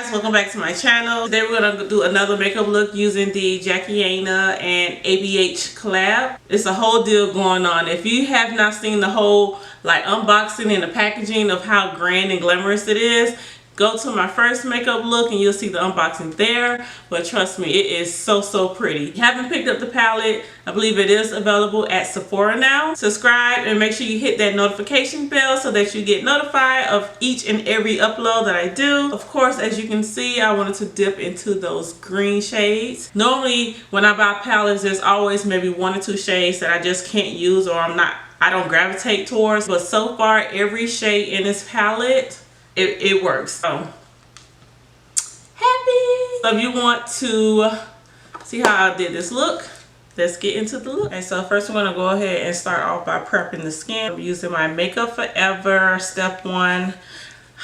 guys, welcome back to my channel. Today we're going to do another makeup look using the Jackie Aina and ABH collab. It's a whole deal going on. If you have not seen the whole unboxing and the packaging of how grand and glamorous it is, go to my first makeup look and you'll see the unboxing there. But trust me, it is so pretty. If you haven't picked up the palette, I believe it is available at Sephora now. Subscribe and make sure you hit that notification bell so that you get notified of each and every upload that I do. Of course, as you can see, I wanted to dip into those green shades. Normally when I buy palettes, there's always maybe 1 or 2 shades that I just can't use or I don't gravitate towards. But so far, every shade in this palette, it works. So happy. So if you want to see how I did this look, let's get into the look. Okay, so first I'm going to go ahead and start off by prepping the skin. I'm using my Makeup Forever Step 1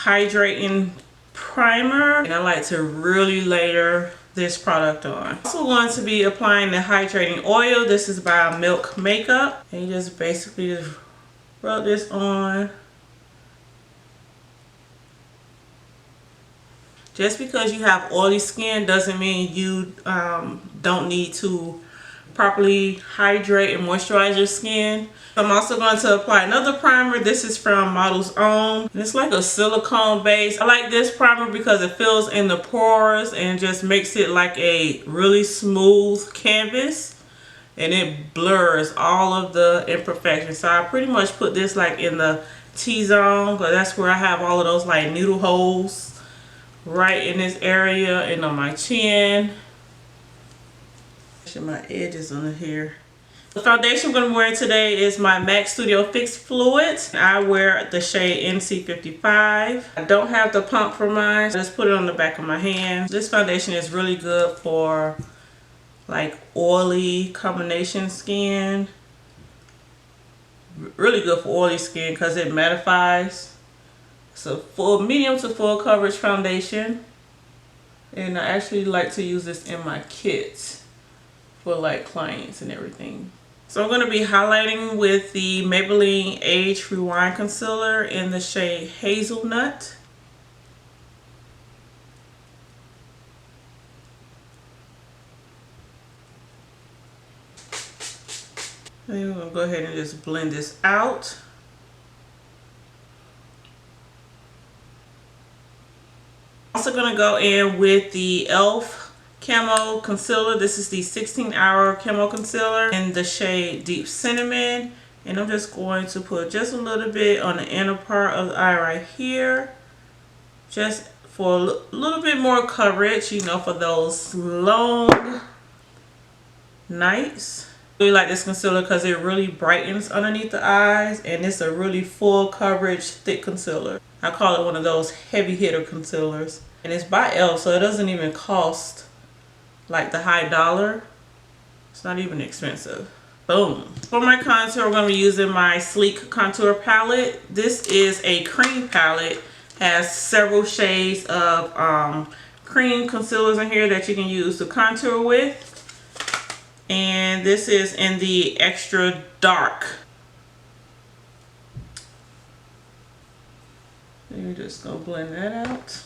Hydrating Primer. And I like to really layer this product on. Also going to be applying the hydrating oil. This is by Milk Makeup. And you just basically just rub this on. Just because you have oily skin doesn't mean you don't need to properly hydrate and moisturize your skin. I'm also going to apply another primer. This is from Model's Own. And it's like a silicone base. I like this primer because it fills in the pores and just makes it like a really smooth canvas. And it blurs all of the imperfections. So I pretty much put this like in the T-zone, because that's where I have all of those like noodle holes. Right in this area and on my chin. My edges on here. The foundation I'm going to be wearing today is my MAC Studio Fix Fluid. I wear the shade NC55. I don't have the pump for mine. I just put it on the back of my hand. This foundation is really good for like oily combination skin. Really good for oily skin because it mattifies. It's a full medium to full coverage foundation, and I actually like to use this in my kits for like clients and everything. So I'm going to be highlighting with the Maybelline Age Rewind Concealer in the shade Hazelnut. And we're going to go ahead and just blend this out. Also going to go in with the e.l.f. Camo Concealer. This is the 16-hour Camo Concealer in the shade Deep Cinnamon. And I'm just going to put just a little bit on the inner part of the eye right here. Just for a little bit more coverage, you know, for those long nights. I really like this concealer because it really brightens underneath the eyes. And it's a really full coverage, thick concealer. I call it one of those heavy hitter concealers. And it's by e.l.f. so it doesn't even cost like the high dollar. It's not even expensive. Boom. For my contour, I'm going to be using my Sleek Contour Palette. This is a cream palette. Has several shades of cream concealers in here that you can use to contour with. And this is in the extra dark. You're just going to blend that out.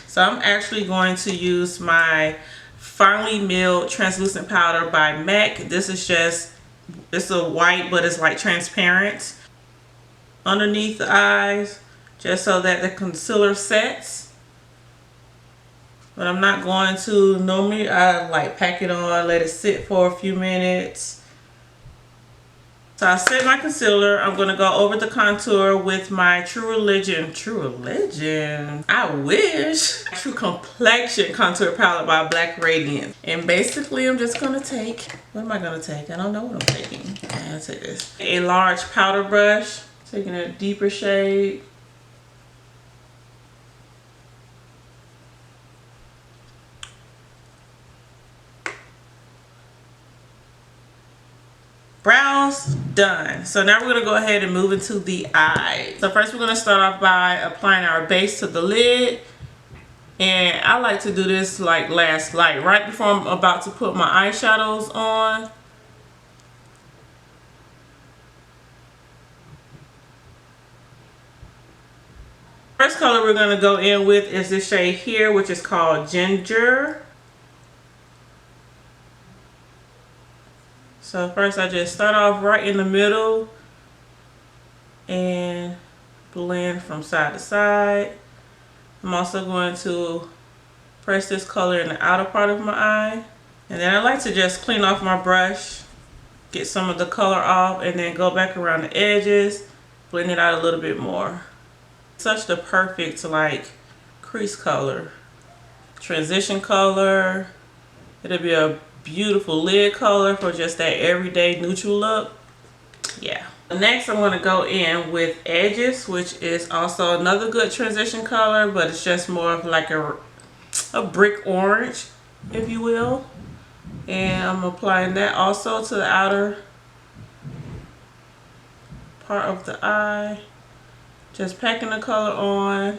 So I'm actually going to use my Finely Milled Translucent Powder by MAC. This is just, it's a white, but it's like transparent underneath the eyes, just so that the concealer sets. But I'm not going to, normally I like pack it on, let it sit for a few minutes. So I set my concealer. I'm going to go over the contour with my True Religion, I wish, True Complexion Contour Palette by Black Radiance. And basically I'm just going to take, what am I going to take? I don't know what I'm taking. I'm going to take this. A large powder brush, taking a deeper shade. Brows done. So now we're going to go ahead and move into the eyes. So first we're going to start off by applying our base to the lid. And I like to do this like last light, right before I'm about to put my eyeshadows on. First color we're going to go in with is this shade here, which is called Ginger. So first I just start off right in the middle and blend from side to side. I'm also going to press this color in the outer part of my eye. And then I like to just clean off my brush, get some of the color off, and then go back around the edges, blend it out a little bit more. Such the perfect like crease color, transition color. It'll be a beautiful lid color for just that everyday neutral look. Yeah. Next I'm going to go in with Edges, which is also another good transition color, but it's just more of like a brick orange, if you will. And I'm applying that also to the outer part of the eye. Just packing the color on,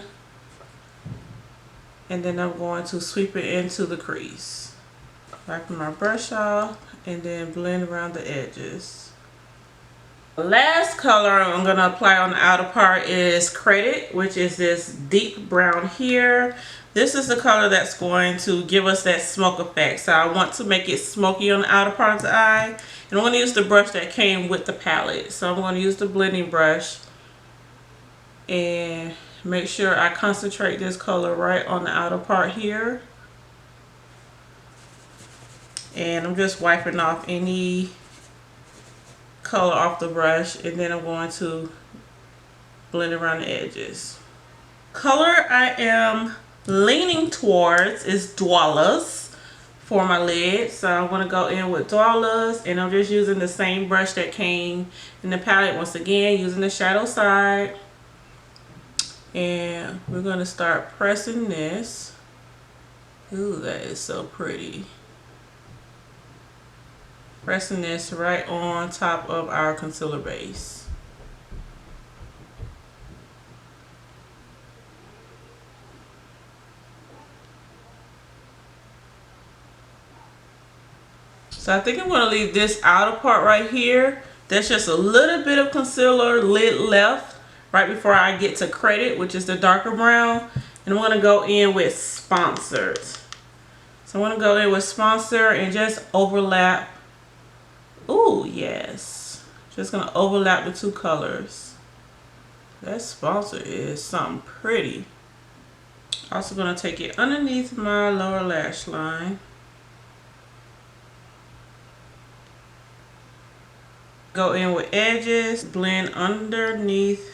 and then I'm going to sweep it into the crease. Wiping my brush off and then blend around the edges. The last color I'm going to apply on the outer part is Credit, which is this deep brown here. This is the color that's going to give us that smoke effect. So I want to make it smoky on the outer part of the eye. And I'm going to use the brush that came with the palette. So I'm going to use the blending brush and make sure I concentrate this color right on the outer part here. And I'm just wiping off any color off the brush, and then I'm going to blend around the edges. Color I am leaning towards is Dwellers for my lid. So I'm going to go in with Dwellers, and I'm just using the same brush that came in the palette once again, using the shadow side. And we're going to start pressing this. Ooh, that is so pretty. Pressing this right on top of our concealer base. So I think I'm going to leave this outer part right here. There's just a little bit of concealer lid left right before I get to Credit, which is the darker brown. And I'm going to go in with Sponsored. So I'm going to go in with Sponsor and just overlap. Ooh, yes. Just going to overlap the two colors. That Sponsor is something pretty. Also going to take it underneath my lower lash line. Go in with Edges, blend underneath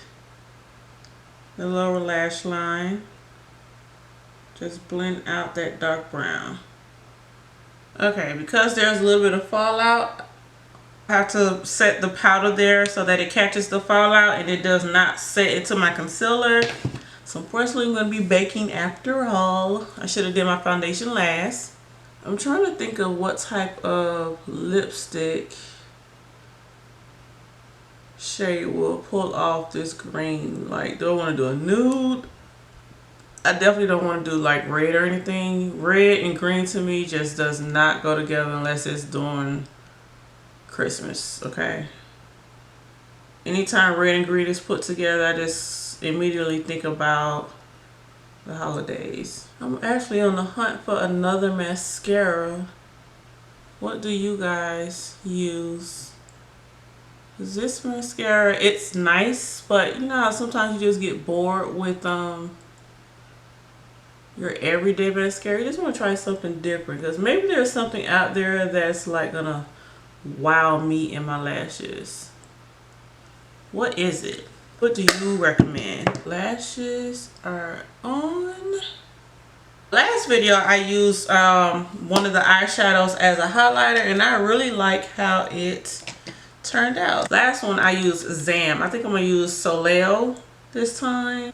the lower lash line. Just blend out that dark brown. Okay, because there's a little bit of fallout, I have to set the powder there so that it catches the fallout and it does not set into my concealer. So unfortunately I'm going to be baking after all. I should have did my foundation last. I'm trying to think of what type of lipstick shade will pull off this green. Like, do I want to do a nude? I definitely don't want to do like red or anything. Red and green to me just does not go together unless it's during Christmas, okay? Anytime red and green is put together, I just immediately think about the holidays. I'm actually on the hunt for another mascara. What do you guys use? Is this mascara, it's nice, but you know how sometimes you just get bored with your everyday mascara. You just want to try something different, because maybe there's something out there that's like gonna wow me in my lashes. What is it? What do you recommend? Lashes are on. Last video I used one of the eyeshadows as a highlighter, and I really like how it turned out. Last one I used Zam. I think I'm gonna use Soleil this time.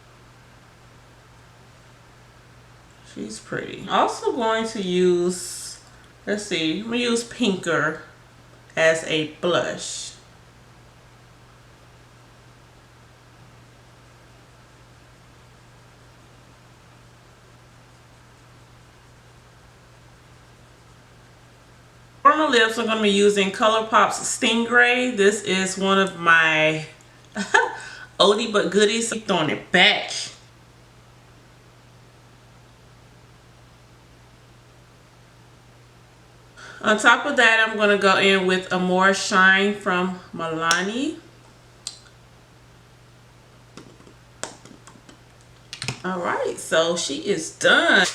She's pretty. Also going to use, let's see, I'm gonna use Pinker as a blush. For my lips, I'm going to be using ColourPop's Stingray. This is one of my oldie but goodies. I'm throwing it back. On top of that, I'm going to go in with a more shine from Milani. Alright, so she is done.